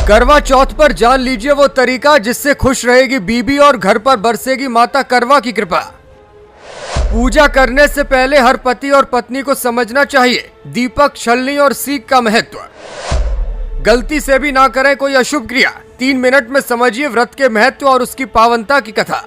करवा चौथ पर जान लीजिए वो तरीका जिससे खुश रहेगी बीबी और घर पर बरसेगी माता करवा की कृपा। पूजा करने से पहले हर पति और पत्नी को समझना चाहिए दीपक, छलनी और सीख का महत्व। गलती से भी ना करें कोई अशुभ क्रिया। 3 मिनट में समझिए व्रत के महत्व और उसकी पावनता की कथा।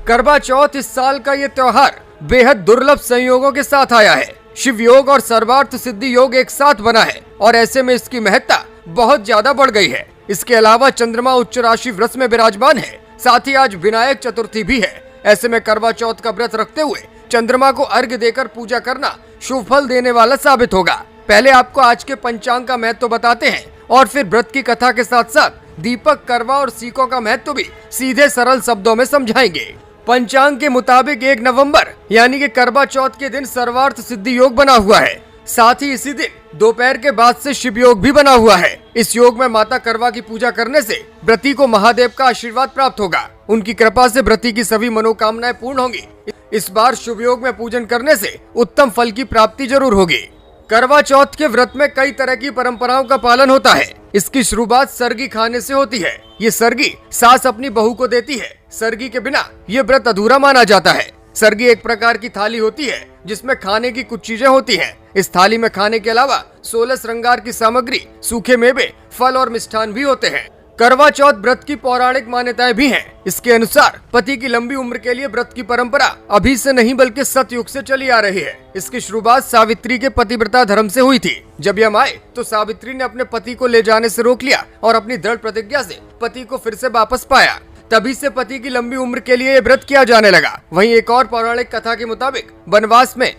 करवा चौथ इस साल का ये त्योहार बेहद दुर्लभ संयोगों के साथ आया है। शिव योग और सर्वार्थ सिद्धि योग एक साथ बना है और ऐसे में इसकी महत्ता बहुत ज्यादा बढ़ गई है। इसके अलावा चंद्रमा उच्च राशि व्रत में विराजमान है। साथ ही आज विनायक चतुर्थी भी है। ऐसे में करवा चौथ का व्रत रखते हुए चंद्रमा को अर्घ्य देकर पूजा करना शुभ फल देने वाला साबित होगा। पहले आपको आज के पंचांग का महत्व बताते हैं और फिर व्रत की कथा के साथ साथ दीपक, करवा और सीखों का महत्व भी सीधे सरल शब्दों में समझाएंगे। पंचांग के मुताबिक 1 नवंबर यानी कि करवा चौथ के दिन सर्वार्थ सिद्धि योग बना हुआ है। साथ ही इसी दिन दोपहर के बाद से शिव योग भी बना हुआ है। इस योग में माता करवा की पूजा करने से व्रती को महादेव का आशीर्वाद प्राप्त होगा। उनकी कृपा से व्रती की सभी मनोकामनाएं पूर्ण होंगी। इस बार शुभ योग में पूजन करने से उत्तम फल की प्राप्ति जरूर होगी। करवा चौथ के व्रत में कई तरह की परंपराओं का पालन होता है। इसकी शुरुआत सरगी खाने से होती है। ये सरगी सास अपनी बहू को देती है। सरगी के बिना ये व्रत अधूरा माना जाता है। सरगी एक प्रकार की थाली होती है जिसमें खाने की कुछ चीजें होती हैं। इस थाली में खाने के अलावा 16 श्रृंगार की सामग्री, सूखे मेवे, फल और मिष्ठान भी होते हैं। करवा चौथ व्रत की पौराणिक मान्यताएं भी हैं। इसके अनुसार पति की लंबी उम्र के लिए व्रत की परंपरा अभी से नहीं बल्कि सतयुग से चली आ रही है। इसकी शुरुआत सावित्री के पतिव्रता धर्म से हुई थी। जब यम आए तो सावित्री ने अपने पति को ले जाने से रोक लिया और अपनी दृढ़ प्रतिज्ञा से पति को फिर से वापस पाया। तभी से पति की लंबी उम्र के लिए व्रत किया जाने लगा। वहीं एक और पौराणिक कथा के मुताबिक वनवास में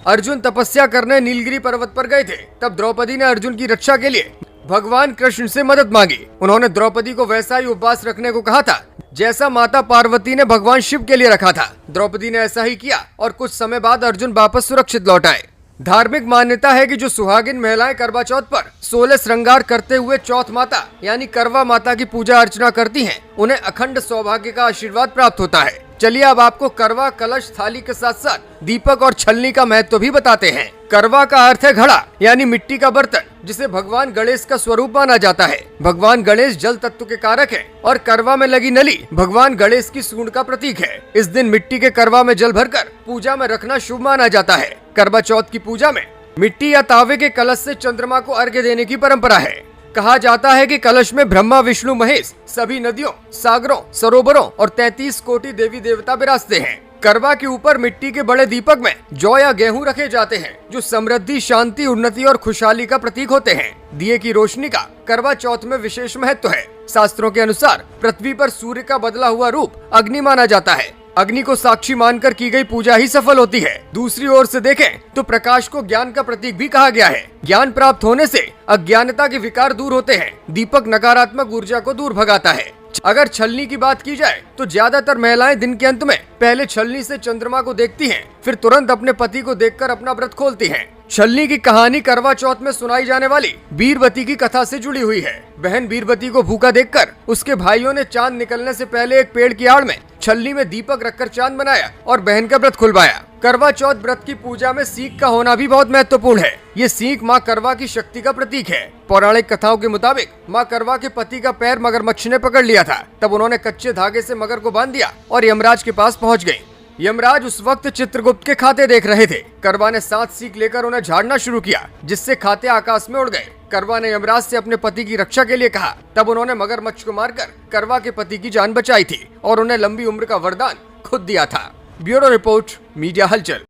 अर्जुन तपस्या करने नीलगिरी पर्वत पर गए थे। तब द्रौपदी ने अर्जुन की रक्षा के लिए भगवान कृष्ण से मदद मांगी। उन्होंने द्रौपदी को वैसा ही उपवास रखने को कहा था जैसा माता पार्वती ने भगवान शिव के लिए रखा था। द्रौपदी ने ऐसा ही किया और कुछ समय बाद अर्जुन वापस सुरक्षित लौट आए। धार्मिक मान्यता है कि जो सुहागिन महिलाएं करवा चौथ पर 16 श्रृंगार करते हुए चौथ माता यानी करवा माता की पूजा अर्चना करती हैं, उन्हें अखंड सौभाग्य का आशीर्वाद प्राप्त होता है। चलिए अब आपको करवा, कलश, थाली के साथ साथ दीपक और छलनी का महत्व भी बताते हैं। करवा का अर्थ है घड़ा यानी मिट्टी का बर्तन, जिसे भगवान गणेश का स्वरूप माना जाता है। भगवान गणेश जल तत्व के कारक है और करवा में लगी नली भगवान गणेश की सूंड का प्रतीक है। इस दिन मिट्टी के करवा में जल भरकर पूजा में रखना शुभ माना जाता है। करवा चौथ की पूजा में मिट्टी या तावे के कलश से चंद्रमा को अर्घ्य देने की परंपरा है। कहा जाता है कि कलश में ब्रह्मा, विष्णु, महेश, सभी नदियों, सागरों, सरोवरों और 33 कोटि देवी देवता विराजते हैं। करवा के ऊपर मिट्टी के बड़े दीपक में जौ या गेहूं रखे जाते हैं जो समृद्धि, शांति, उन्नति और खुशहाली का प्रतीक होते हैं। दिए की रोशनी का करवा चौथ में विशेष महत्व है। शास्त्रों के अनुसार पृथ्वी पर सूर्य का बदला हुआ रूप अग्नि माना जाता है। अग्नि को साक्षी मानकर की गई पूजा ही सफल होती है। दूसरी ओर से देखें तो प्रकाश को ज्ञान का प्रतीक भी कहा गया है। ज्ञान प्राप्त होने से अज्ञानता के विकार दूर होते हैं। दीपक नकारात्मक ऊर्जा को दूर भगाता है। अगर छलनी की बात की जाए तो ज्यादातर महिलाएं दिन के अंत में पहले छलनी से चंद्रमा को देखती हैं, फिर तुरंत अपने पति को देखकर अपना व्रत खोलती हैं। छलनी की कहानी करवा चौथ में सुनाई जाने वाली बीरबती की कथा से जुड़ी हुई है। बहन बीरबती को भूखा देखकर उसके भाइयों ने चांद निकलने से पहले एक पेड़ की आड़ में छलनी में दीपक रखकर चांद बनाया और बहन का व्रत खुलवाया। करवा चौथ व्रत की पूजा में सीख का होना भी बहुत महत्वपूर्ण है। ये सीख माँ करवा की शक्ति का प्रतीक है। पौराणिक कथाओं के मुताबिक माँ करवा के पति का पैर मगरमच्छ ने पकड़ लिया था। तब उन्होंने कच्चे धागे से मगर को बांध दिया और यमराज के पास पहुँच गयी। यमराज उस वक्त चित्रगुप्त के खाते देख रहे थे। करवा ने 7 सीख लेकर उन्हें झाड़ना शुरू किया जिससे खाते आकाश में उड़ गए। करवा ने यमराज से अपने पति की रक्षा के लिए कहा। तब उन्होंने मगरमच्छ को मारकर करवा के पति की जान बचाई थी और उन्हें लंबी उम्र का वरदान खुद दिया था। ब्यूरो रिपोर्ट, मीडिया हलचल।